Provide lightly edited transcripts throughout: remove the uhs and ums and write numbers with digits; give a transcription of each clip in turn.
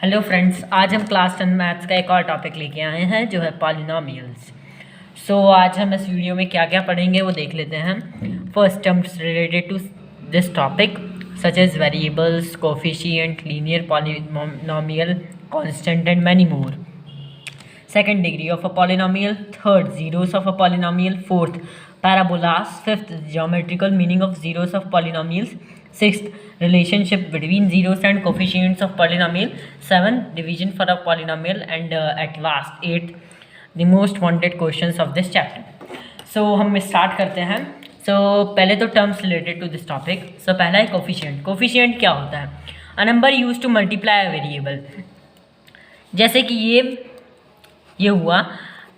Hello friends, आज हम class 10 maths का एक और टॉपिक लेके आए हैं जो है पॉलिनोमियल्स। आज हम इस वीडियो में क्या क्या पढ़ेंगे वो देख लेते हैं। First terms related to this topic such as variables, coefficient, linear polynomial, constant and many more. Second, degree of a polynomial. Third, zeros of a polynomial. Fourth, parabolas. Fifth, geometrical meaning of zeros of polynomials. Sixth, relationship between zeros and coefficients of polynomial. Seventh, division for a polynomial. And at last, eighth, the most wanted questions of this chapter. हम start करते हैं। पहले तो terms related to this topic. पहला है coefficient. Coefficient क्या होता है? A number use to multiply a variable. जैसे कि ये हुआ,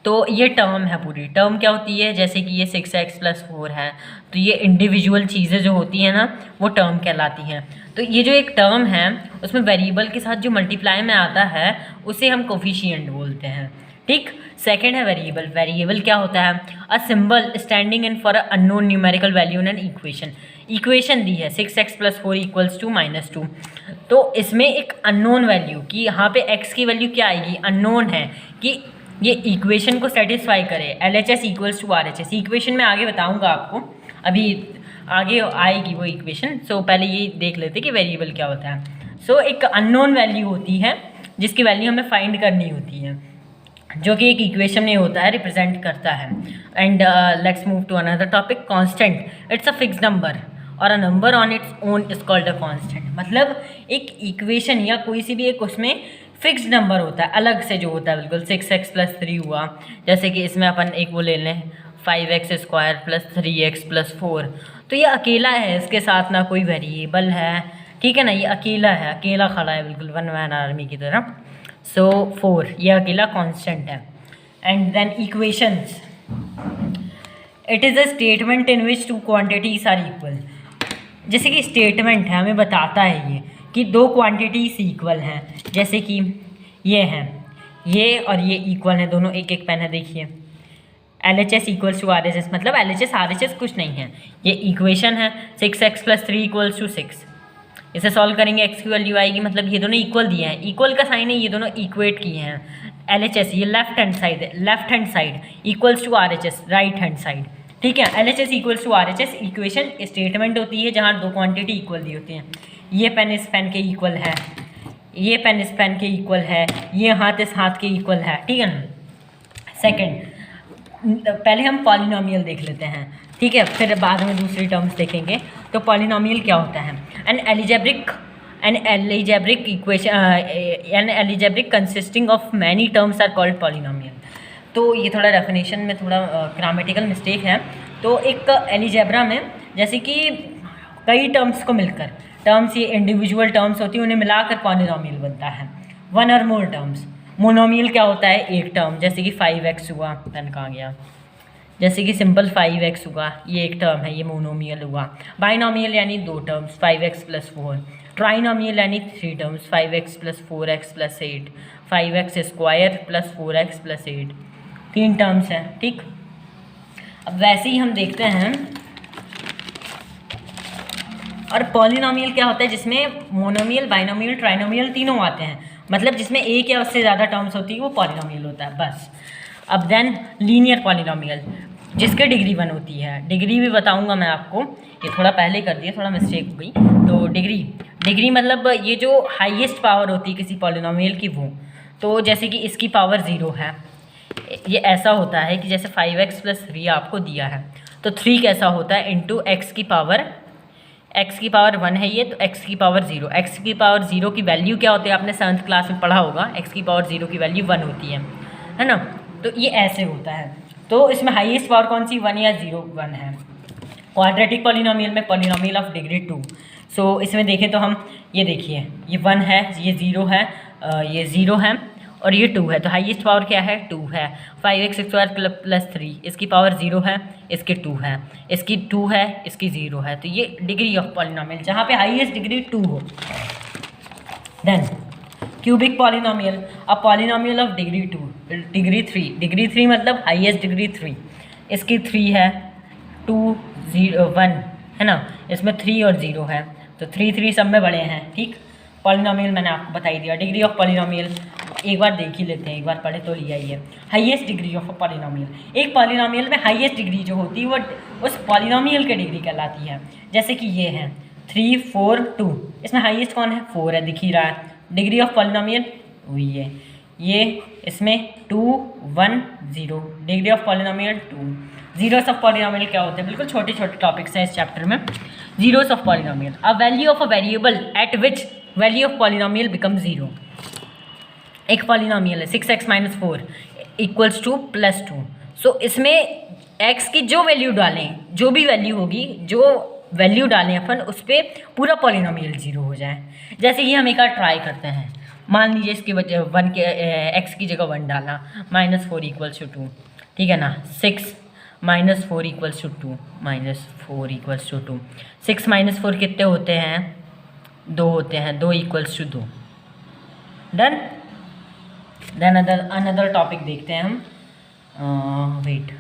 तो ये टर्म है। पूरी टर्म क्या होती है? जैसे कि ये 6x+4 है, तो ये इंडिविजुअल चीज़ें जो होती हैं ना, वो टर्म कहलाती हैं। तो ये जो एक टर्म है उसमें वेरिएबल के साथ जो मल्टीप्लाई में आता है उसे हम कोफिशिएंट बोलते हैं। ठीक। सेकंड है वेरिएबल। वेरिएबल क्या होता है? A symbol standing in for a unknown numerical value in an equation. Equation दी है 6x+4 = -2, तो इसमें एक अननोन वैल्यू कि यहाँ पे x की वैल्यू क्या आएगी? अननोन है कि ये इक्वेशन को सेटिस्फाई करे। LHS = RHS। इक्वेशन में आगे बताऊंगा आपको, अभी आगे आएगी वो इक्वेशन। पहले ये देख लेते कि वेरिएबल क्या होता है। एक अननोन वैल्यू होती है जिसकी वैल्यू हमें फाइंड करनी होती है, जो कि एक इक्वेशन में होता है, रिप्रेजेंट करता है। And let's move to another topic. Constant, it's a fixed number और a number on its own is called a constant. मतलब एक इक्वेशन या कोई सी भी एक उसमें फिक्स्ड नंबर होता है, अलग से जो होता है बिल्कुल। 6x+3 हुआ, जैसे कि इसमें अपन एक वो ले लें 5x² + 3x + 4, तो ये अकेला है, इसके साथ ना कोई वेरिएबल है। ठीक है ना, ये अकेला है, अकेला खड़ा है बिल्कुल, वन मैन आर्मी की तरह। 4 ये अकेला कांस्टेंट है। And then equations, it is a statement in which two quantities are equal. जैसे कि स्टेटमेंट है, हमें बताता है ये कि दो क्वांटिटीज इक्वल हैं। जैसे कि ये हैं, ये और ये इक्वल हैं, दोनों एक एक पेन है। देखिए LHS = RHS, मतलब LHS RHS कुछ नहीं है, ये इक्वेशन है। 6x+3 = 6। इसे सॉल्व करेंगे, x की वैल्यू आएगी, मतलब ये दोनों इक्वल दिए हैं, इक्वल का साइन है, ये दोनों इक्वेट किए हैं। LHS ये left hand side = RHS right hand side. ठीक है, LHS = RHS इक्वेशन स्टेटमेंट होती है जहाँ दो क्वांटिटी इक्वल दी होती हैं। ये पेन इस पेन के इक्वल है, ये पेन इस पेन के इक्वल है, ये हाथ इस हाथ के इक्वल है। ठीक है ना। सेकंड, पहले हम पॉलिनोमियल देख लेते हैं, ठीक है, फिर बाद में दूसरी टर्म्स देखेंगे। तो पॉलिनोमियल क्या होता है? An algebraic consisting of many terms are called polynomial. तो ये थोड़ा डेफिनेशन में थोड़ा ग्रामेटिकल मिस्टेक है। तो एक एलिजेब्रा में जैसे कि कई टर्म्स को मिलकर, टर्म्स ये इंडिविजुअल टर्म्स होती हैं, उन्हें मिलाकर पॉलिनोमियल बनता है। वन और मोर टर्म्स। मोनोमियल क्या होता है? एक टर्म, जैसे कि 5x हुआ, पेन कहाँ गया, जैसे कि सिंपल 5x हुआ, ये एक टर्म है, ये मोनोमियल हुआ। बाइनोमियल यानी दो टर्म्स 5x+4। ट्राइनोमियल यानी 3 terms 5x + 4x + 8, 5x² + 4x + 8, 3 terms हैं। ठीक। अब वैसे ही हम देखते हैं, और पॉलिनोमियल क्या होता है? जिसमें मोनोमियल, बाइनोमियल, ट्राइनोमियल तीनों आते हैं, मतलब जिसमें एक या उससे ज़्यादा टर्म्स होती है वो पॉलिनोमियल होता है, बस। अब देन लीनियर पॉलिनोमियल, जिसके डिग्री 1 होती है। डिग्री भी बताऊंगा मैं आपको, ये थोड़ा पहले कर दिया, थोड़ा मिस्टेक हो गई। तो डिग्री मतलब ये जो हाईएस्ट पावर होती है किसी पॉलिनोमियल की, वो। तो जैसे कि इसकी पावर 0 है, ये ऐसा होता है कि जैसे 5x+3 आपको दिया है, तो 3 कैसा होता है? इंटू x की पावर 1 है ये, तो x की पावर 0। x की पावर 0 की वैल्यू क्या होती है? आपने 7th क्लास में पढ़ा होगा, x की पावर 0 की वैल्यू 1 होती है ना। तो ये ऐसे होता है। तो इसमें हाईएस्ट पावर कौन सी? 1 या 0? 1 है। क्वाड्रेटिक पॉलिनोमियल में पॉलिनोमियल ऑफ डिग्री 2। इसमें देखें तो हम ये देखिए, ये 1 है, ये 0 है, ये 0 है और ये 2 है, तो हाईएस्ट पावर क्या है? 2 है। 5x² + 3, इसकी पावर 0 है, इसकी 2 है, इसकी 2 है, इसकी 0 है। तो ये डिग्री ऑफ पॉलिनोमियल, जहाँ पे हाईएस्ट डिग्री 2 हो। Then cubic polynomial, a polynomial of degree 3। Degree 3 मतलब हाईएस्ट डिग्री 3, इसकी 3 है, 2 0 1 है ना, इसमें 3 और 0 है, तो 3 3 सब में बड़े हैं। ठीक। पॉलिनोमियल मैंने आपको बता ही दिया। डिग्री ऑफ पॉलिनोमियल एक बार देख ही लेते हैं, एक बार पढ़े तो लिया ही है। Highest degree of a polynomial, एक पॉलिनोमियल में हाईएस्ट डिग्री जो होती है वो उस पॉलिनोमियल की डिग्री कहलाती है। जैसे कि ये है 3 4 2, इसमें हाईएस्ट कौन है? 4 है, दिख ही रहा है। डिग्री ऑफ पॉलिनोमियल वही है ये, इसमें 2 1 0, degree of polynomial 2। Zeros of polynomial क्या होते हैं? बिल्कुल छोटे छोटे टॉपिक्स हैं इस चैप्टर में। Zeros of polynomial, a value of a variable eight which value of polynomial become 0। एक पॉलिनोमियल है 6x - 4 इक्वल्स टू +2। सो इसमें x की जो वैल्यू डालें, जो भी वैल्यू होगी, जो वैल्यू डालें अपन, उस पर पूरा पॉलिनोमियल 0 हो जाए। जैसे कि हम एक बार ट्राई करते हैं, मान लीजिए इसकी वजह 1 के x की जगह 1 डाला, -4 इक्वल्स टू 2, ठीक है ना। 6 - 4 इक्वल्स टू 2, -4 इक्वल्स टू 2। 6 - 4 कितने होते हैं? 2 होते हैं, 2 equals to 2। Done. Then another topic देखते हैं हम। Wait,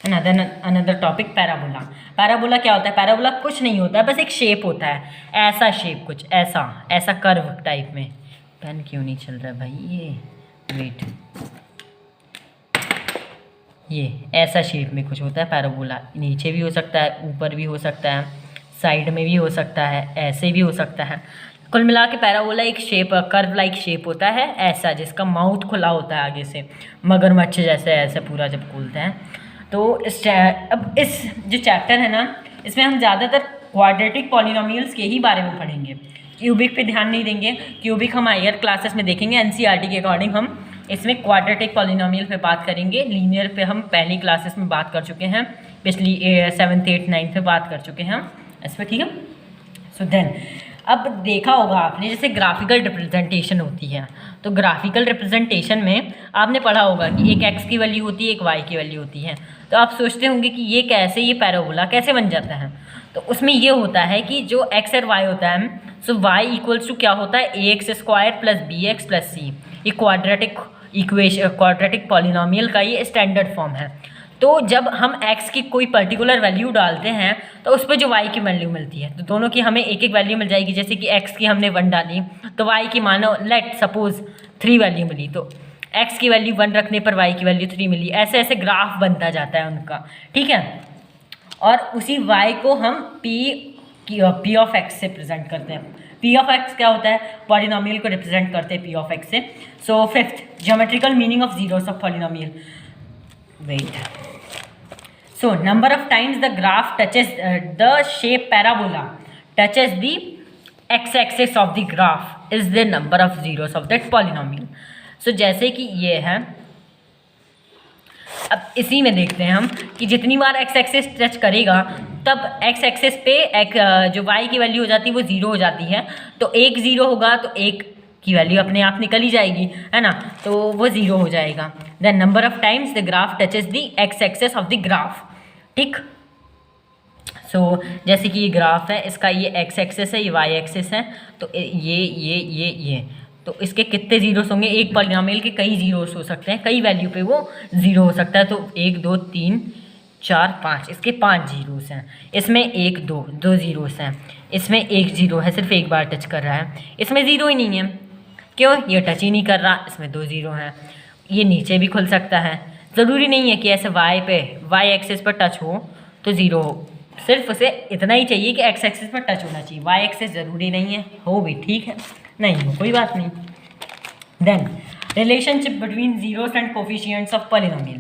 another topic parabola. Parabola क्या होता है? पैराबोला कुछ नहीं होता है, बस एक शेप होता है, ऐसा शेप, कुछ ऐसा कर्व टाइप में। पेन क्यों नहीं चल रहा भाई ये? वेट, ये ऐसा शेप में कुछ होता है पैराबोला। नीचे भी हो सकता है, ऊपर भी हो सकता है, साइड में भी हो सकता है, ऐसे भी हो सकता है। कुल मिला के पैराबोला एक शेप, कर्व लाइक शेप होता है ऐसा, जिसका माउथ खुला होता है आगे से, मगरमच्छ जैसे ऐसे पूरा जब खोलते हैं। तो अब इस जो चैप्टर है ना, इसमें हम ज़्यादातर क्वाड्रेटिक पॉलिनोमियल्स के ही बारे में पढ़ेंगे। क्यूबिक पे ध्यान नहीं देंगे, क्यूबिक हम हायर क्लासेस में देखेंगे। एनसीईआरटी के अकॉर्डिंग हम इसमें क्वाड्रेटिक पॉलिनोमियल पे बात करेंगे। लीनियर पे हम पहली क्लासेस में बात कर चुके हैं, पिछली 7th 8th 9th पे बात कर चुके हैं हम इस पर, ठीक है। सो देन अब देखा होगा आपने, जैसे ग्राफिकल रिप्रेजेंटेशन होती है, तो ग्राफिकल रिप्रेजेंटेशन में आपने पढ़ा होगा कि एक x की वैल्यू होती है, एक y की वैल्यू होती है। तो आप सोचते होंगे कि ये कैसे, ये पैराबोला कैसे बन जाता है? तो उसमें ये होता है कि जो x और y होता है, सो y इक्वल्स टू क्या होता है? ax² + bx + c। ये क्वाड्रेटिक पॉलिनोमियल का ये स्टैंडर्ड फॉर्म है। तो जब हम x की कोई पर्टिकुलर वैल्यू डालते हैं तो उस पर जो y की वैल्यू मिलती है, तो दोनों की हमें एक एक वैल्यू मिल जाएगी। जैसे कि x की हमने 1 डाली, तो y की मानो लेट सपोज 3 वैल्यू मिली, तो x की वैल्यू 1 रखने पर y की वैल्यू 3 मिली। ऐसे ऐसे ग्राफ बनता जाता है उनका, ठीक है। और उसी y को हम p ऑफ x से प्रेजेंट करते हैं। p ऑफ x क्या होता है? पॉलिनोमियल को रिप्रेजेंट करते हैं p ऑफ x से। So fifth, geometrical meaning of zeros of polynomial. Wait, so number of times the graph touches the shape parabola touches the x-axis of the graph is the number of zeros of that polynomial. so जैसे कि ये है, अब इसी में देखते हैं हम कि जितनी बार x एक्सिस टच करेगा तब x एक्सिस पे जो y की वैल्यू हो जाती है वो 0 हो जाती है। तो एक 0 होगा तो एक की वैल्यू अपने आप निकल ही जाएगी, है ना, तो वो 0 हो जाएगा। The number of times the graph touches the x axis of the graph, ठीक। सो जैसे कि ये ग्राफ है, इसका ये x एक्सिस है, ये y एक्सिस है, तो ये तो इसके कितने जीरोस होंगे? एक पॉलिनोमियल के कई जीरोस हो सकते हैं, कई वैल्यू पे वो 0 हो सकता है। तो 1 2 3 4 5, इसके 5 जीरोस हैं। इसमें 1 2 जीरोस हैं। इसमें 1 0 है, सिर्फ एक बार टच कर रहा है। इसमें 0 ही नहीं है, क्यों? ये टच ही नहीं कर रहा, इसमें 2 0 हैं। ये नीचे भी खुल सकता है, ज़रूरी नहीं है कि ऐसे y एक्सिस पर टच हो तो 0 हो, सिर्फ उसे इतना ही चाहिए कि x एक्सिस पर टच होना चाहिए। y एक्सिस ज़रूरी नहीं है, हो भी ठीक है, नहीं हो कोई बात नहीं। Then relationship between zeros and coefficients of polynomial.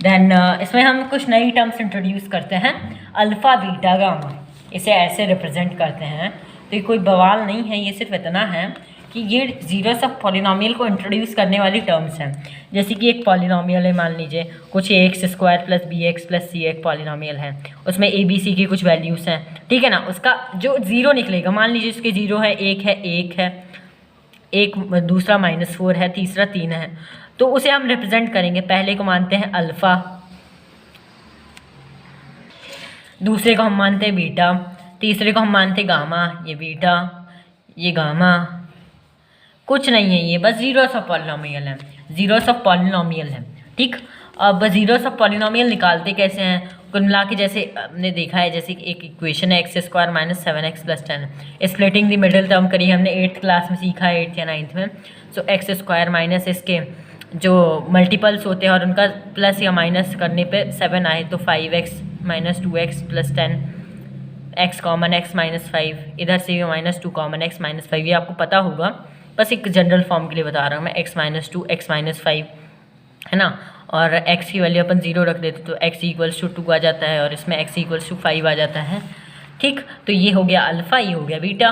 Then इसमें हम कुछ नई टर्म्स इंट्रोड्यूस करते हैं, अल्फ़ा बीटा गामा, इसे ऐसे रिप्रेजेंट करते हैं। तो ये कोई बवाल नहीं है, ये सिर्फ इतना है कि ये जीरोस ऑफ पॉलिनोमियल को इंट्रोड्यूस करने वाली टर्म्स हैं। जैसे कि एक पॉलिनोमियल है, मान लीजिए कुछ ax² + bx + c एक पॉलिनोमियल है, उसमें a b c की कुछ वैल्यूज़ हैं, ठीक है ना। उसका जो 0 निकलेगा, मान लीजिए उसके 0 है, 1 है, 1 है, एक दूसरा -4 है, तीसरा 3 है, तो उसे हम रिप्रेजेंट करेंगे। पहले को मानते हैं अल्फ़ा, दूसरे को हम मानते हैं बीटा, तीसरे को हम मानते हैं गामा। ये बीटा, ये गामा, कुछ नहीं है, ये बस जीरोस ऑफ पॉलिनोमियल है, जीरोस ऑफ पॉलिनोमियल है, ठीक। अब जीरोस ऑफ पॉलिनोमियल निकालते कैसे हैं? कुल मिला के जैसे हमने देखा है, जैसे एक इक्वेशन है x square minus 7x plus 10, splitting the middle term करी हमने 8th क्लास में सीखा है, 8th या 9th में। सो एक्स स्क्वायर माइनस इसके जो मल्टीपल्स होते हैं और उनका प्लस या माइनस करने पे 7 आए तो 5x minus 2x plus 10, x common x minus 5, इधर से भी माइनस 2 कॉमन x माइनस 5, ये आपको पता होगा, बस एक जनरल फॉर्म के लिए बता रहा हूँ मैं। x माइनस 2 x माइनस 5 है ना, और x की वैल्यू अपन 0 रख देते तो x इक्वल्स टू 2 आ जाता है और इसमें x इक्वल्स टू 5 आ जाता है। ठीक, तो ये हो गया अल्फ़ा, ये हो गया बीटा।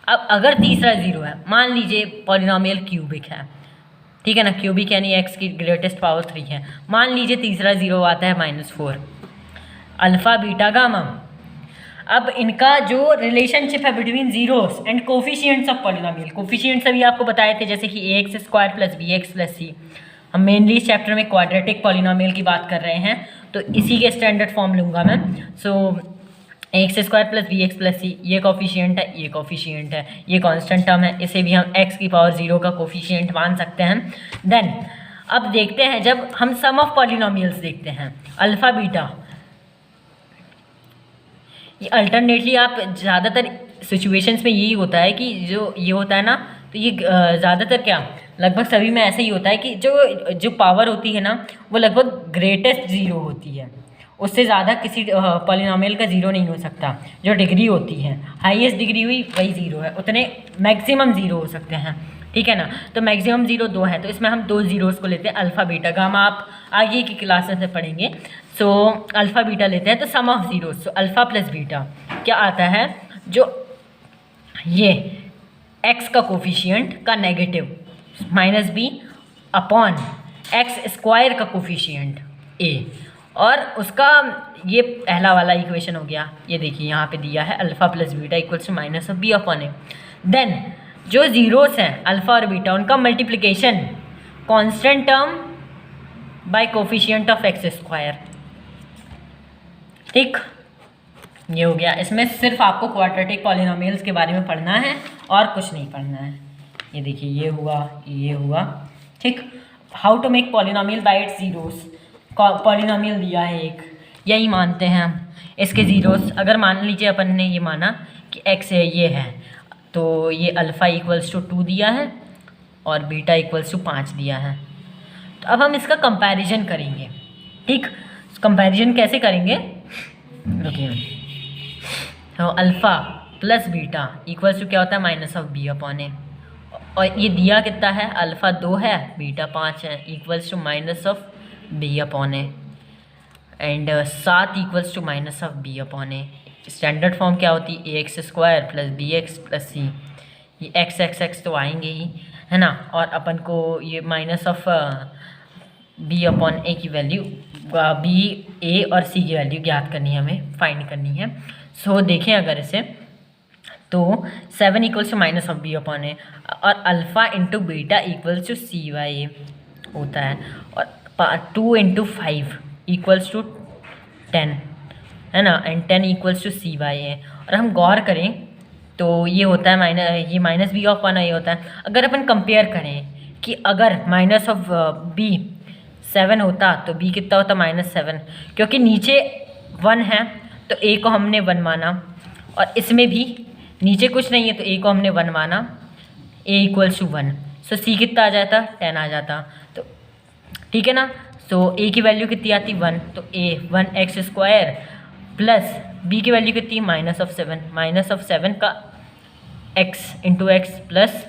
अब अगर तीसरा 0 है, मान लीजिए पॉलिनोमियल क्यूबिक है, ठीक है ना, क्यूबिक यानी x की ग्रेटेस्ट पावर 3 है। मान लीजिए तीसरा 0 आता है -4, अल्फ़ा बीटा गामा। अब इनका जो रिलेशनशिप है between zeros and coefficients of polynomial, coefficients अभी आपको बताए थे जैसे कि ax square plus bx plus c। हम मेनली इस चैप्टर में क्वाड्रेटिक पॉलिनोमियल की बात कर रहे हैं, तो इसी के स्टैंडर्ड फॉर्म लूँगा मैं। सो ax square plus bx plus c, ये कोफिशिएंट है, ये कोफिशिएंट है, ये कांस्टेंट टर्म है, इसे भी हम x की पावर 0 का कोफिशिएंट मान सकते हैं। देन अब देखते हैं, जब हम सम ऑफ पॉलिनोमियल्स देखते हैं अल्फ़ा बीटा, ये अल्टरनेटली आप ज़्यादातर सिचुएशंस में यही होता है कि जो ये होता है ना, तो ये ज़्यादातर क्या लगभग सभी में ऐसा ही होता है कि जो पावर होती है ना वो लगभग ग्रेटेस्ट 0 होती है, उससे ज़्यादा किसी पॉलिनोमियल का 0 नहीं हो सकता। जो डिग्री होती है हाईएस्ट डिग्री हुई वही 0 है, उतने मैक्सिमम 0 हो सकते हैं, ठीक है ना। तो मैक्सिमम 0 2 है, तो इसमें हम 2 ज़ीरोज़ को लेते हैं, अल्फ़ा बीटा गामा आप आगे की क्लासेस में पढ़ेंगे। सो अल्फ़ा बीटा लेते हैं, तो sum of zeros, so alpha plus beta क्या आता है, जो ये x का कोफिशिएंट का negative minus B upon X square का कोफिशिएंट a, और उसका ये पहला वाला इक्वेशन हो गया। ये देखिए यहाँ पे दिया है alpha plus beta equals to minus of B upon a. Then जो ज़ीरोस हैं अल्फ़ा और बीटा, उनका multiplication constant term by coefficient of x square. ठीक, ये हो गया। इसमें सिर्फ आपको क्वाड्रेटिक पॉलिनोमियल्स के बारे में पढ़ना है और कुछ नहीं पढ़ना है। ये देखिए ये हुआ, ये हुआ। ठीक, how to make polynomial by its zeros. Polynomial दिया है एक, यही मानते हैं हम इसके ज़ीरोस। अगर मान लीजिए अपन ने ये माना कि x ये है, तो ये अल्फ़ा इक्वल्स टू 2 दिया है और बीटा इक्वल्स टू 5 दिया है। तो अब हम इसका कंपैरिजन करेंगे। ठीक, कंपैरिजन कैसे करेंगे, रुकिए। तो alpha plus beta equals to क्या होता है, माइनस ऑफ बी अपॉन ए, और ये दिया कितना है, अल्फ़ा 2 है बीटा 5 है, equals to minus of B upon A, and 7 equals to minus of B upon A. Standard form क्या होती है, A X square plus B X plus C. ये एक्स एक्स एक्स तो आएंगे ही, है ना, और अपन को ये माइनस ऑफ बी अपॉन ए की वैल्यू, बी ए और सी की वैल्यू ज्ञात करनी है, हमें फाइंड करनी है। सो देखें अगर इसे, तो 7 equals to minus of B upon ए, और alpha into beta equals to C by A होता है, और 2 इंटू 5 इक्वल्स टू 10, है ना, and 10 equals to C by A. और हम गौर करें तो ये होता है ये माइनस बी ऑफ 1 ये होता है। अगर अपन कंपेयर करें कि अगर माइनस ऑफ बी 7 होता तो बी कितना होता, -7, क्योंकि नीचे 1 है तो ए को हमने 1 माना, और इसमें भी नीचे कुछ नहीं है तो ए को हमने 1 माना, ए इक्वल्स टू 1। सो सी कितना आ जाता, 10 आ जाता। तो ठीक है ना, सो ए की वैल्यू कितनी आती, 1, तो ए 1 एक्स स्क्वायर प्लस बी की वैल्यू कितनी, माइनस ऑफ 7, माइनस ऑफ 7 का x इंटू एक्स प्लस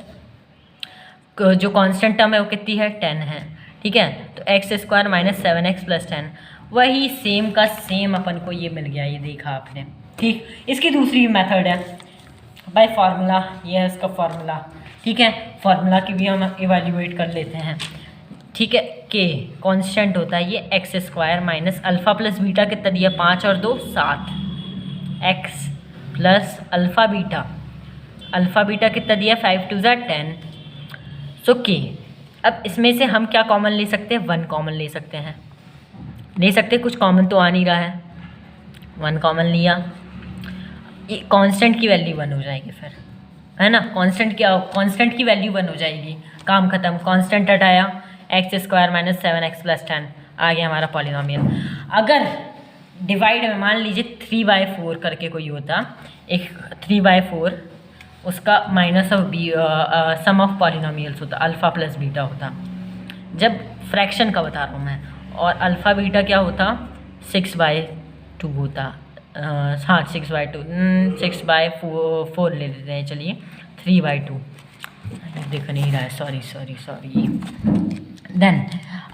जो कांस्टेंट टर्म है वो कितनी है, 10 है। ठीक है, तो x square minus 7x plus 10, वही सेम का सेम अपन को ये मिल गया, ये देखा आपने। ठीक, इसकी दूसरी मेथड है बाय फार्मूला, ये है इसका फार्मूला। ठीक है, फार्मूला की भी हम इवेल्युएट कर लेते हैं। ठीक है, के कांस्टेंट होता है ये x square minus alpha plus beta कितना दिया, 5 और 2 7, एक्स प्लस अल्फ़ा बीटा कितना दिया, 5 2 10। सो के, अब इसमें से हम क्या कॉमन ले सकते हैं, 1 कॉमन ले सकते हैं, कुछ कॉमन तो आ नहीं रहा है, 1 कॉमन लिया, ये कांस्टेंट की वैल्यू 1 हो जाएगी फिर, है ना, कांस्टेंट की वैल्यू 1 हो जाएगी, काम खत्म। कांस्टेंट हटाया, x square minus 7x plus 10 आ गया हमारा पॉलिनोमियल। अगर डिवाइड में मान लीजिए 3/4 करके कोई होता, एक 3/4 उसका minus of b sum of polynomials होता, अल्फ़ा प्लस बीटा होता, जब फ्रैक्शन का बता रहा हूँ मैं, और अल्फ़ा बीटा क्या होता 6/2 होता। हाँ 6/2 6/4 ले लेते हैं, चलिए 3/2 दिख नहीं रहा है, सॉरी। देन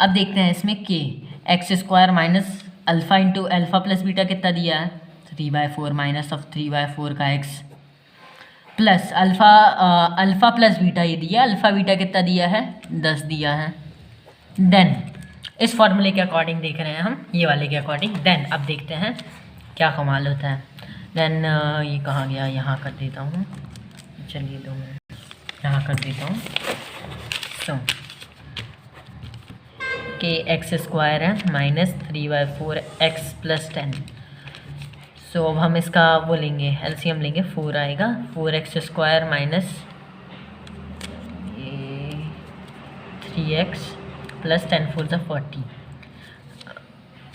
अब देखते हैं इसमें के x² minus alpha into alpha plus beta कितना दिया है 3/4 माइनस ऑफ 3/4 का x plus alpha plus beta ये दिया, अल्फ़ा बीटा कितना दिया है 10 दिया है। देन इस फॉर्मूले के अकॉर्डिंग देख रहे हैं हम, ये वाले के अकॉर्डिंग। देन अब देखते हैं क्या कमाल होता है। देन ये कहाँ गया, यहाँ कर देता हूँ, चलिए 2 मिनट यहाँ कर देता हूँ। सो के x² है माइनस 3/4 x प्लस 10। सो अब हम इसका वो लेंगे, एलसीएम लेंगे, 4 आएगा, 4x² माइनस 3x प्लस 10 4 × 40,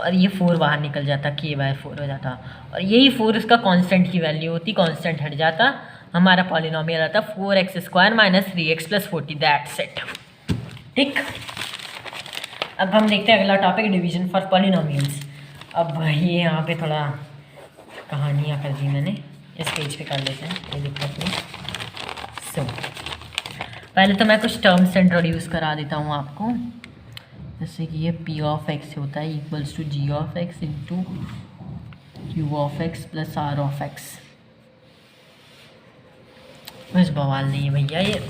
और ये 4 बाहर निकल जाता, k/4 हो जाता, और यही 4 इसका कांस्टेंट की वैल्यू होती, कांस्टेंट हट जाता, हमारा पॉलिनोमियल आता 4x² minus 3x plus 40, that's it. ठीक, अब हम देखते हैं अगला टॉपिक, डिवीजन फॉर पॉलिनोमियल्स। अब ये यहाँ पे थोड़ा कहानियाँ कर दी मैंने, इस पेज पे कर लेते हैं, कोई दिक्कत नहीं। सो पहले तो मैं कुछ टर्म्स इंट्रोड्यूस करा देता हूँ आपको, जैसे कि ये p(x) होता है equals to g(x) into q(x) plus r(x). कुछ बवाल नहीं है भैया, ये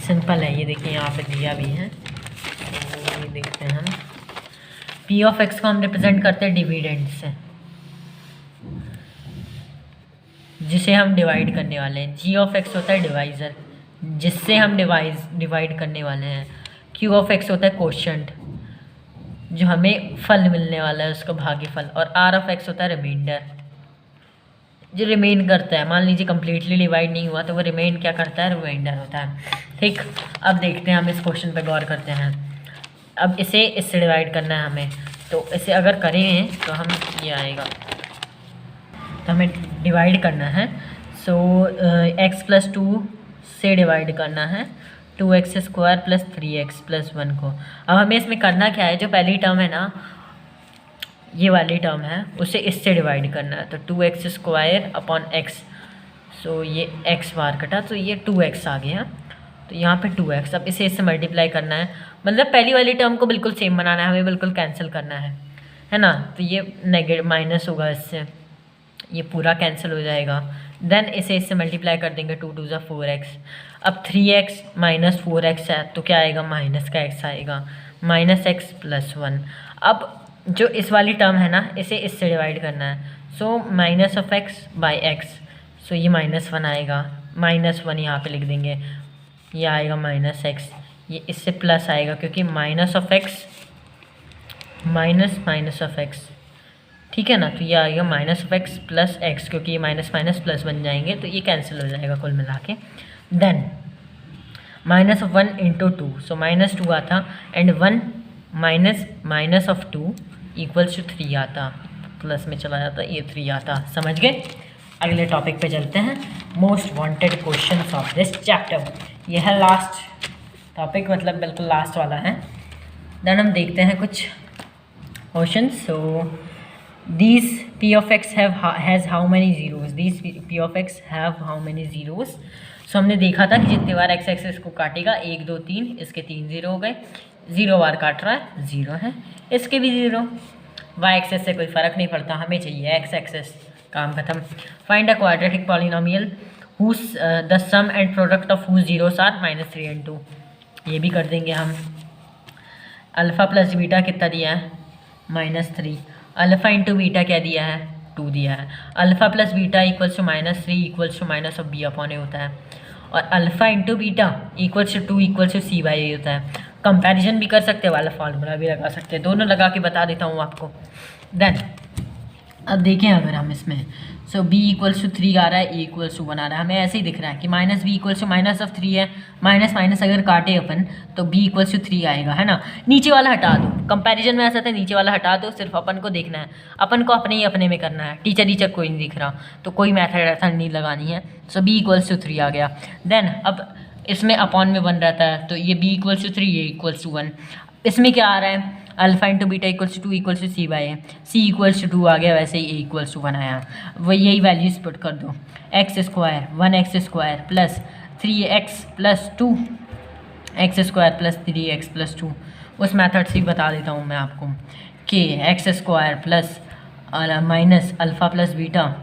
सिंपल है। ये देखिए यहाँ पे दिया भी है, तो ये देखते हैं हम, p(x) को हम रिप्रेजेंट करते हैं डिविडेंड से, जिसे हम डिवाइड करने वाले हैं। g(x) होता है डिवाइज़र, जिससे हम डिवाइड करने वाले हैं। q(x) होता है कोशेंट, जो हमें फल मिलने वाला है, उसका भागीफल, और r(x) होता है रिमाइंडर, जो रिमेन करता है। मान लीजिए कम्प्लीटली डिवाइड नहीं हुआ तो वो रिमेन क्या करता है, रिमाइंडर होता है। ठीक, अब देखते हैं, हम इस क्वेश्चन पे गौर करते हैं। अब इसे इससे डिवाइड करना है हमें, तो इसे अगर करें तो हम ये आएगा, तो हमें डिवाइड करना है। सो x + 2 से डिवाइड करना है 2x² प्लस 3x प्लस 1 को। अब हमें इसमें करना क्या है, जो पहली टर्म है ना, ये वाली टर्म है, उसे इससे डिवाइड करना है, तो 2x² अपॉन x। सो ये x बार कटा तो ये 2x आ गया, तो यहाँ पे 2x। अब इसे इससे मल्टीप्लाई करना है, मतलब पहली वाली टर्म को बिल्कुल सेम बनाना है, हमें बिल्कुल कैंसिल करना है ना। तो ये नेगेटिव माइनस होगा, इससे ये पूरा कैंसिल हो जाएगा। देन इसे इससे मल्टीप्लाई कर देंगे, 2 × 2 = 4x। अब 3x माइनस 4x है, तो क्या आएगा, माइनस का x आएगा, -x प्लस 1। अब जो इस वाली टर्म है ना, इसे इससे डिवाइड करना है, सो -(x/x). सो ये -1 आएगा, -1 यहाँ पे लिख देंगे, ये आएगा -x, ये इससे प्लस आएगा, क्योंकि -(x) -(x), ठीक है ना। तो ये आएगा -(x) प्लस x, क्योंकि ये माइनस माइनस प्लस बन जाएंगे, तो ये कैंसिल हो जाएगा कुल मिला के। देन -1 × 2, सो -2 आता, एंड 1 - (2) = 3 आता, प्लस में चला जाता, ये 3 आता। समझ गए। अगले टॉपिक पे चलते हैं, most wanted questions of this chapter. ये है लास्ट टॉपिक, मतलब बिल्कुल लास्ट वाला है। देन हम देखते हैं कुछ questions. So these p(x) has how many zeros? These p(x) have how many zeros? So हमने देखा था कि जितने बार x एक्सिस को काटेगा, 1 2 3, इसके 3 0 हो गए, 0 बार काट रहा है 0 है, इसके भी 0। y एक्सिस से कोई फ़र्क नहीं पड़ता, हमें चाहिए x एक्सिस, काम खत्म। Find a quadratic polynomial whose the sum and product of whose zeros are -3 and 2। ये भी कर देंगे हम। अल्फ़ा प्लस बीटा कितना दिया है, -3। अल्फ़ा इंटू बीटा क्या दिया है, 2 दिया है। Alpha plus beta equals to -3 equals to -b/a होता है, और alpha into beta equals to 2 equals to c/a होता है। कंपैरिजन भी कर सकते हैं, वाला फार्मूला भी लगा सकते हैं, दोनों लगा के बता देता हूँ आपको। देन अब देखें अगर हम इसमें सो b इक्वल्स टू 3 आ रहा है, a इक्वल्स टू 1 आ रहा है, हमें ऐसे ही दिख रहा है कि minus b equals to minus of 3 है, माइनस माइनस अगर काटे अपन तो b इक्वल्स टू 3 आएगा, है ना। नीचे वाला हटा दो, कंपैरिजन में ऐसा था नीचे वाला हटा दो, सिर्फ अपन को देखना है, अपन को अपने ही अपने में करना है, टीचर कोई नहीं दिख रहा, तो कोई मैथड नहीं लगानी है। सो b इक्वल्स टू 3 आ गया। देन अब इसमें अपॉन में 1 रहता है, तो ये b इक्वल्स टू 3, ये इक्वल्स टू 1। इसमें क्या आ रहा है, alpha into beta equals to 2 equals to c by a, c equals to 2 आ गया, वैसे ही ए इक्वल्स टू 1 आया। वही यही वैल्यूज पुट कर दो, x square 1x square plus 3x plus 2 x square plus 3x plus 2। उस मेथड से बता देता हूँ मैं आपको कि X square plus minus alpha plus beta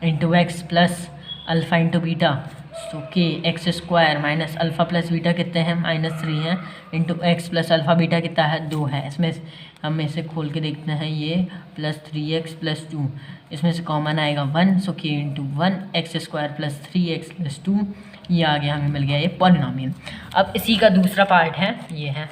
into X plus alpha into beta, so के X square minus alpha plus beta कितने हैं, -3 है, into X plus alpha beta कितना है, 2 है। इसमें हम इसे खोल के देखते हैं, ये प्लस 3x प्लस 2, इसमें से कॉमन आएगा 1, सो के into 1 x square plus 3x plus 2, ये आ गया, हमें मिल गया ये पॉलिनॉमियल। अब इसी का दूसरा पार्ट है, ये है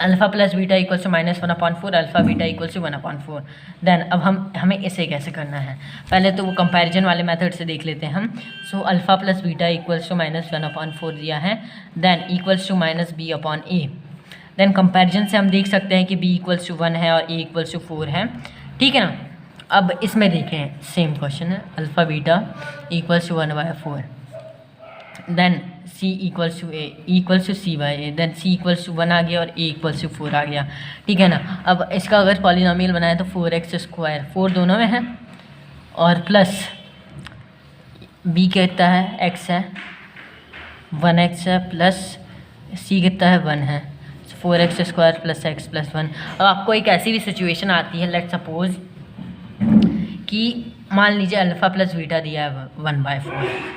alpha plus beta equals to -1/4, alpha beta equals to 1/4। Then अब हमें इसे कैसे करना है, पहले तो वो कंपैरिजन वाले मेथड से देख लेते हैं हम। So alpha plus beta equals to -1/4 दिया है, then equals to -b/a। Then comparison से हम देख सकते हैं कि b इक्वल्स टू 1 है और a इक्वल्स टू 4 है, ठीक है ना। अब इसमें देखें सेम क्वेश्चन है, alpha beta equals to 1/4, then c equals to a equals to c by a, then c equals to 1 आ गया और a इक्वल्स टू 4 आ गया, ठीक है ना। अब इसका अगर पॉलिनॉमियल बनाए तो 4x स्क्वायर, 4 दोनों में है, और प्लस b कितना है, x है, 1x है, प्लस c कितना है, 1 है, 4x square plus x plus 1। अब आपको एक ऐसी भी सिचुएशन आती है, लेट सपोज कि मान लीजिए अल्फ़ा प्लस बीटा दिया है 1/4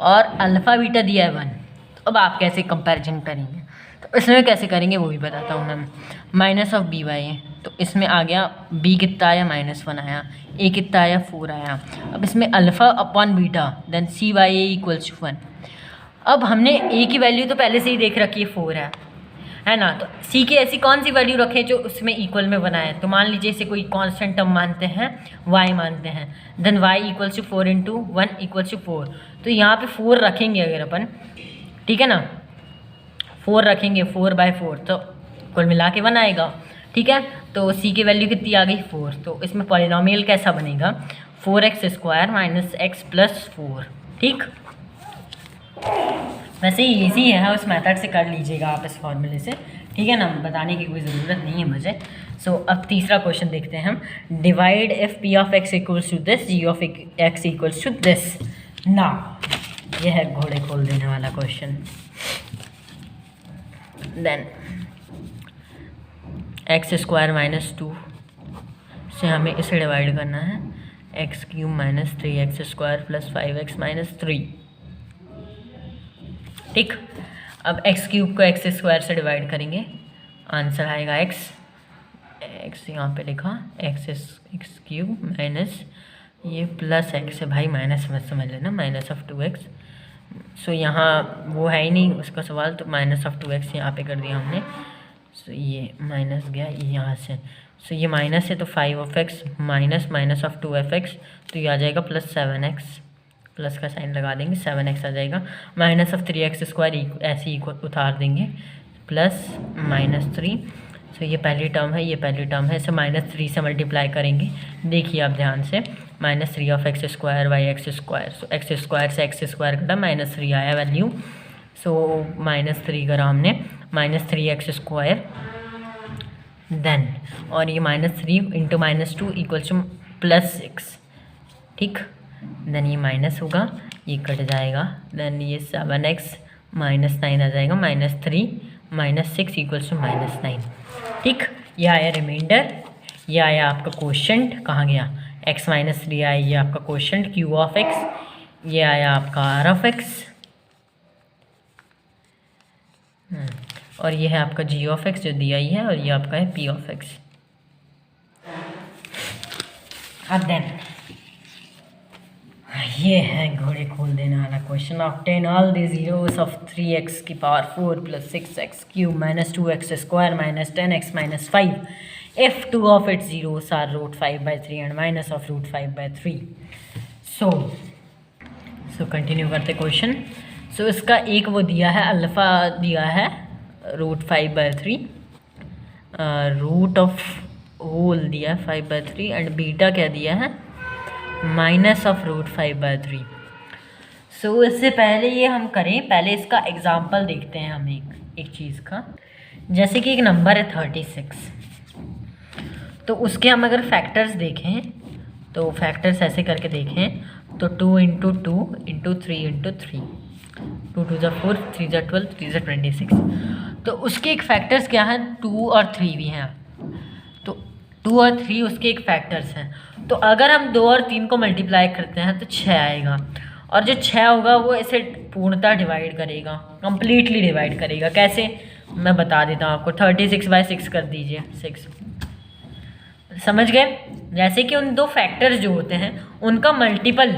और अल्फ़ा बीटा दिया है 1, तो अब आप कैसे कंपैरिजन करेंगे, तो इसमें कैसे करेंगे वो भी बताता हूँ मैं। माइनस ऑफ b बाई ए, तो इसमें आ गया b कितना आया, -1 आया, a कितना आया, 4 आया। अब इसमें alpha upon beta then c by a equals to 1। अब हमने a की वैल्यू तो पहले से ही देख रखी है, 4 है ना, तो c की ऐसी कौन सी वैल्यू रखें जो उसमें इक्वल में बनाए, तो मान लीजिए इसे कोई कांस्टेंट टर्म मानते हैं, y मानते हैं, then y equals to 4 into 1 equals to 4, तो यहाँ पे 4 रखेंगे अगर अपन, ठीक है ना, 4 रखेंगे, 4/4, तो कुल मिला के 1 आएगा, ठीक है। तो c की वैल्यू कितनी आ गई, 4, तो इसमें पॉलिनॉमियल कैसा बनेगा, 4x square minus x plus 4, ठीक। वैसे ही ईजी है, उस मेथड से कर लीजिएगा आप इस फॉर्मूले से, ठीक है ना, बताने की कोई ज़रूरत नहीं है मुझे। सो अब तीसरा क्वेश्चन देखते हैं हम, divide if p of x equals to this, g of x equals to this. ना ये है घोड़े खोल देने वाला question. Then x square minus 2 से हमें इसे डिवाइड करना है, x³ minus 3x square plus 5x minus 3, ठीक। अब x³ को x स्क्वायर से डिवाइड करेंगे, आंसर आएगा x यहाँ पे लिखा x³ माइनस ये प्लस x है भाई, माइनस मत समझ लेना, माइनस ऑफ 2x। सो यहाँ वो है ही नहीं उसका सवाल, तो माइनस ऑफ 2x यहाँ पे कर दिया हमने। सो ये माइनस गया यहाँ से, सो ये माइनस है तो 5x minus minus of 2f(x), तो ये आ जाएगा प्लस 7x, प्लस का साइन लगा देंगे, 7x आ जाएगा, माइनस ऑफ 3x स्क्वायर ऐसे ही उतार देंगे, प्लस -3। सो ये पहली टर्म है, ये पहली टर्म है, इसे -3 से मल्टीप्लाई करेंगे, देखिए आप ध्यान से, -3 of x square by x square, so x square से एक्स स्क्वायर कटा, -3 आया वैल्यू, सो -3 करा हमने, -3x स्क्वायर, देन और ये -3 इंटू -2 इक्वल्स टू +6, ठीक। देन ये माइनस होगा, ये कट जाएगा, देन ये 7x -9 आ जाएगा, -3 -6 इक्वल्स टू -9, ठीक। ये आया रिमाइंडर, ये आया आपका क्वोशंट, कहाँ गया, x - 3 आया, ये आपका क्वोशंट q ऑफ x, ये आया आपका r ऑफ x, और ये है आपका g ऑफ x जो दिया ही है, और ये आपका है p ऑफ x। अब देन ये है घोड़े खोल देने वाला question, obtain all the zeros of 3x की power 4 plus 6x³ minus 2x square minus 10x minus 5 if two of its zeros are root 5 by 3 and minus of root 5 by 3. So continue करते question. So इसका एक वो दिया है, अल्फ़ा दिया है root 5 by 3, root of whole दिया है 5 बाई 3 एंड बीटा क्या दिया है माइनस ऑफ रूट 5 बाई 3। सो इससे पहले ये हम करें, पहले इसका एग्जाम्पल देखते हैं हम एक चीज़ का। जैसे कि एक नंबर है 36, तो उसके हम अगर फैक्टर्स देखें तो फैक्टर्स ऐसे करके देखें तो 2 इंटू 2 इंटू 3 इंटू 3, 2 2 4, 3 12, 3 26। तो उसके एक फैक्टर्स क्या हैं, 2 और 3 भी हैं। तो 2 और 3 उसके एक फैक्टर्स हैं। तो अगर हम 2 और 3 को मल्टीप्लाई करते हैं तो 6 आएगा, और जो 6 होगा वो इसे पूर्णतः डिवाइड करेगा, कंप्लीटली डिवाइड करेगा। कैसे, मैं बता देता हूँ आपको। 36 बाई 6 कर दीजिए, 6। समझ गए? जैसे कि उन दो फैक्टर्स जो होते हैं उनका मल्टीपल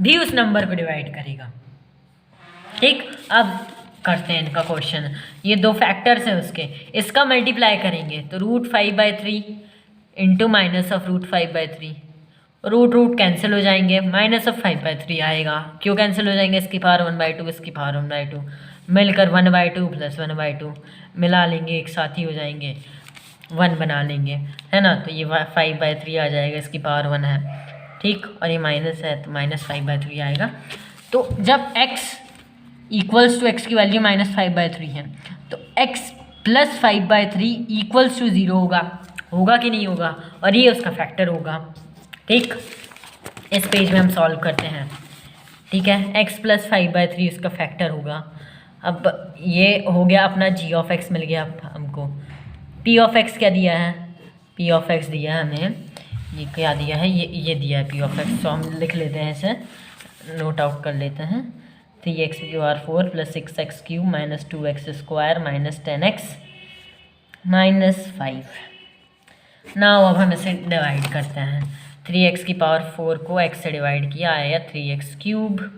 भी उस नंबर को डिवाइड करेगा। ठीक, अब करते हैं इनका क्वेश्चन। ये दो फैक्टर्स हैं उसके, इसका मल्टीप्लाई करेंगे तो root 5 by 3 into minus of root 5 by 3, root root cancel हो जाएंगे, माइनस ऑफ 5 बाई 3 आएगा। क्यों कैंसिल हो जाएंगे, इसकी पावर 1/2, इसकी पावर 1/2, मिलकर 1/2 प्लस 1/2 मिला लेंगे, एक साथ ही हो जाएंगे, 1 बना लेंगे, है ना। तो ये 5 बाई 3 आ जाएगा, इसकी पावर 1 है। ठीक, और ये माइनस है तो माइनस 5 बाई 3 आएगा। तो जब x इक्वल्स टू एक्स की वैल्यू माइनस 5 बाई 3 है तो x plus 5 by 3 equals to 0 होगा कि नहीं होगा, और ये उसका फैक्टर होगा। ठीक, इस पेज में हम सॉल्व करते हैं। ठीक है, x प्लस 5 बाई 3 उसका फैक्टर होगा। अब ये हो गया अपना g ऑफ x मिल गया हमको। p ऑफ x क्या दिया है, p ऑफ x दिया है हमें, ये क्या दिया है, ये दिया है p ऑफ x। तो हम लिख लेते हैं, इसे नोट आउट कर लेते हैं। 3x⁴ plus 6x³ minus 2x² minus 10x minus 5। Now अब हम इसे डिवाइड करते हैं। 3x की पावर 4 को x से डिवाइड किया, आया 3x³।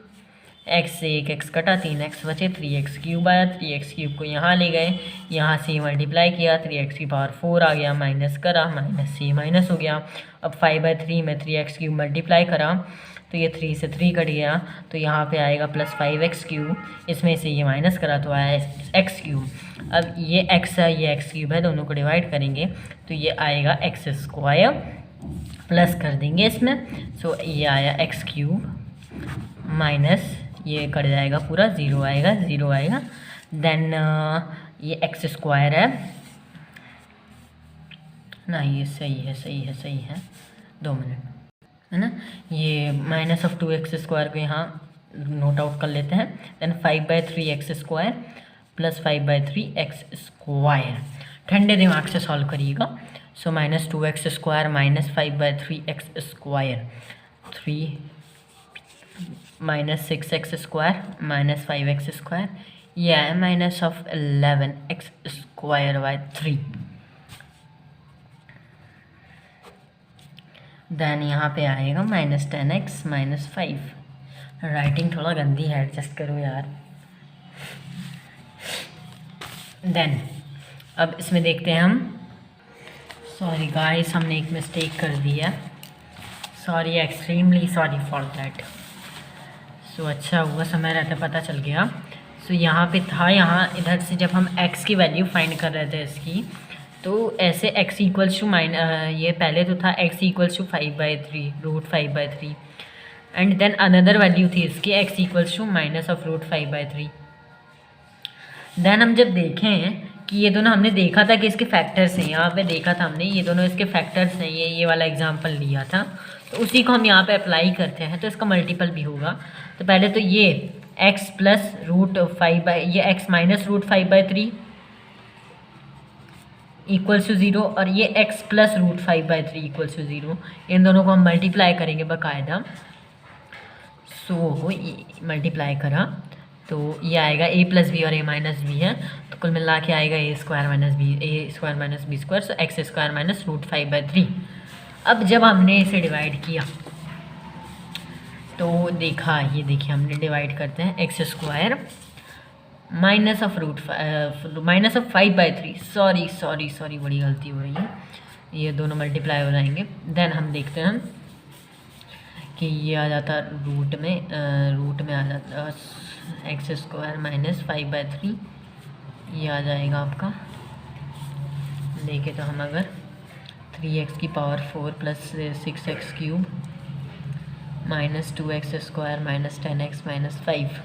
x से एक x कटा, 3x बचे, 3x³ आया। 3x³ को यहाँ ले गए, यहाँ से मल्टीप्लाई किया, 3x की पावर 4 आ गया, माइनस करा, माइनस से माइनस हो गया। अब 5 बाई 3 में 3x³ मल्टीप्लाई करा तो ये 3 से 3 कट गया, तो यहाँ पे आएगा प्लस 5x³। इसमें से ये माइनस करा तो आया x³। अब ये x है, ये x³ है, दोनों को डिवाइड करेंगे तो ये आएगा x² प्लस कर देंगे इसमें। सो ये आया x³ माइनस ये कट जाएगा पूरा, 0 आएगा, 0 आएगा। देन ये x² है ना, ये सही है, सही है, सही है, 2 मिनट, है ना। ये माइनस ऑफ 2x² को यहाँ नोट आउट कर लेते हैं। Then 5 by 3x² plus 5 by 3x²। ठंडे दिमाग से सॉल्व करिएगा। So minus 2x² minus 5 by 3x², 3 minus 6x² minus 5x², ये है minus of 11x² by 3। Then यहाँ पे आएगा माइनस 10x माइनस 5। राइटिंग थोड़ा गंदी है, एडजस्ट करो यार। देन अब इसमें देखते हैं हम, सॉरी गाइस हमने एक मिस्टेक कर दी है, sorry, extremely sorry for that. So अच्छा हुआ समय रहते पता चल गया। सो यहाँ पे था, यहाँ इधर से जब हम x की वैल्यू फाइंड कर रहे थे इसकी, तो ऐसे x इक्वल्स टू ये पहले तो था x equals to 5 by 3 root 5 by 3, and then another value थी इसकी x equals to minus of root 5 by 3। Then हम जब देखें कि ये दोनों हमने देखा था कि इसके फैक्टर्स हैं, यहाँ पे देखा था हमने ये दोनों इसके फैक्टर्स हैं, ये वाला एग्जांपल लिया था, तो उसी को हम यहाँ पे अप्लाई करते हैं तो इसका मल्टीपल भी होगा। तो पहले तो ये x प्लस रूट 5 बाई, ये x minus root 5 by 3 equals to 0, और ये x plus root 5 by 3 equals to 0। इन दोनों को हम मल्टीप्लाई करेंगे बाकायदा। सो मल्टीप्लाई करा तो ये आएगा a प्लस बी और a माइनस बी है, तो कुल मिला के आएगा a² minus b², so x² minus root 5 by 3। अब जब हमने इसे डिवाइड किया तो देखा, ये देखिए हमने डिवाइड करते हैं x² minus of 5 by 3, sorry बड़ी गलती हो रही है, ये दोनों मल्टीप्लाई हो जाएंगे। देन हम देखते हैं कि ये आ जाता रूट में आ जाता एक्स स्क्वायर माइनस 5/3, ये आ जाएगा आपका। देखें तो हम अगर 3x की पावर 4 प्लस 6x cube minus 2x square minus 10x minus 5,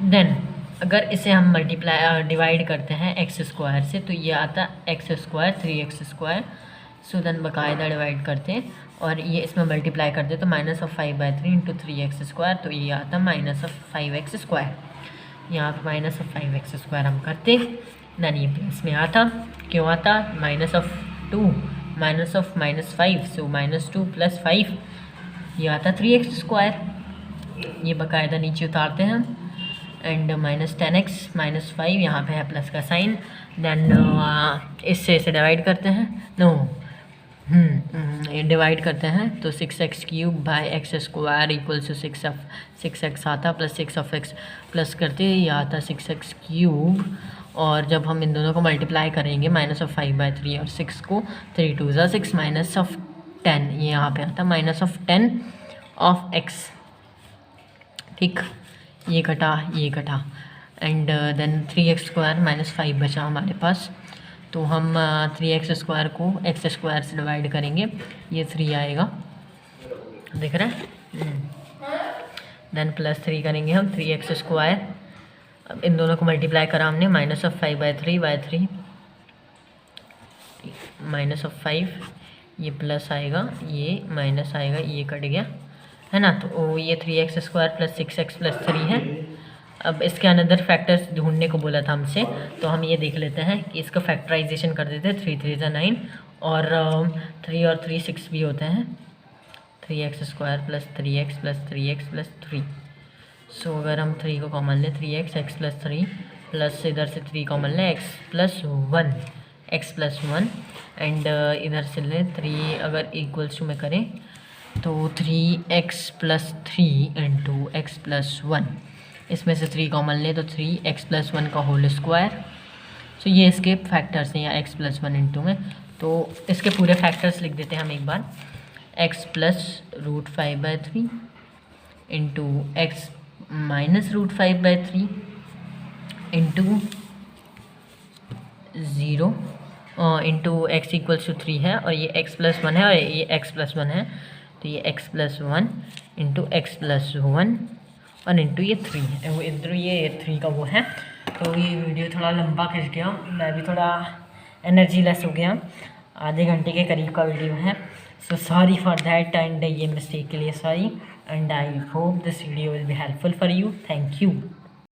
then अगर इसे हम डिवाइड करते हैं एक्स स्क्वायर से तो ये आता x square 3x square. So then बाकायदा डिवाइड करते हैं और ये इसमें मल्टीप्लाई करते हैं तो minus of 5/3 into 3x square, तो ये आता माइनस ऑफ 5x स्क्वायर। यहाँ पर माइनस ऑफ 5x स्क्वायर हम करते देन ये प्लस में आता, क्यों आता, minus of 2 minus of minus 5, so minus 2 plus 5, ये आता 3x स्क्वायर। ये बाकायदा नीचे उतारते हैं हम एंड माइनस 10x माइनस 5, यहाँ पे है प्लस का साइन। देन इससे इसे डिवाइड करते हैं, ये डिवाइड करते हैं तो 6x cube by x square equal to 6x आता प्लस 6 ऑफ x प्लस करते ये आता 6x क्यूब। और जब हम इन दोनों को मल्टीप्लाई करेंगे माइनस ऑफ 5/3 और 6 को 3 2 ज़ा 6 माइनस ऑफ 10, ये यहाँ पे आता माइनस ऑफ 10 ऑफ x। ठीक, ये कटा and then 3x square minus 5 बचा हमारे पास, तो हम 3x स्क्वायर को x स्क्वायर से डिवाइड करेंगे, ये 3 आएगा, दिख रहा है। देन प्लस 3 करेंगे हम 3x स्क्वायर, अब इन दोनों को मल्टीप्लाई करा हमने माइनस ऑफ 5/3 माइनस ऑफ 5, ये प्लस आएगा, ये माइनस आएगा, ये कट गया है ना। तो ये 3x square plus 6x plus 3 है। अब इसके अनदर फैक्टर्स ढूंढने को बोला था हमसे, तो हम ये देख लेते हैं कि इसका फैक्टराइजेशन कर देते हैं। 3 3 ज़ा 9 और 3 और 3 6 भी होते हैं, 3x square plus 3x plus 3x plus 3। सो अगर हम 3 को कॉमन लें 3x x प्लस 3 प्लस इधर से 3 कॉमन लें x प्लस 1 एंड इधर से लें 3, अगर इक्वल्स टू में करें तो 3x plus 3 into X plus 1, इसमें से 3 कॉमन लें तो 3x प्लस 1 का होल स्क्वायर। सो ये इसके फैक्टर्स हैं, या x प्लस 1 इंटू में, तो इसके पूरे फैक्टर्स लिख देते हैं हम एक बार। x plus root 5/3 into x minus root 5/3 into 0 into x equals to 3 है और ये x प्लस 1 है और ये x प्लस 1 है, तो ये x plus 1 into X plus 1 और इंटू ये 3 है, वो इधर ये 3 का वो है। तो ये वीडियो थोड़ा लंबा खिंच गया, मैं भी थोड़ा एनर्जी लेस हो गया, आधे घंटे के करीब का वीडियो है। So sorry for that and ये मिस्टेक के लिए sorry, and I hope this video will be helpful for you. Thank you.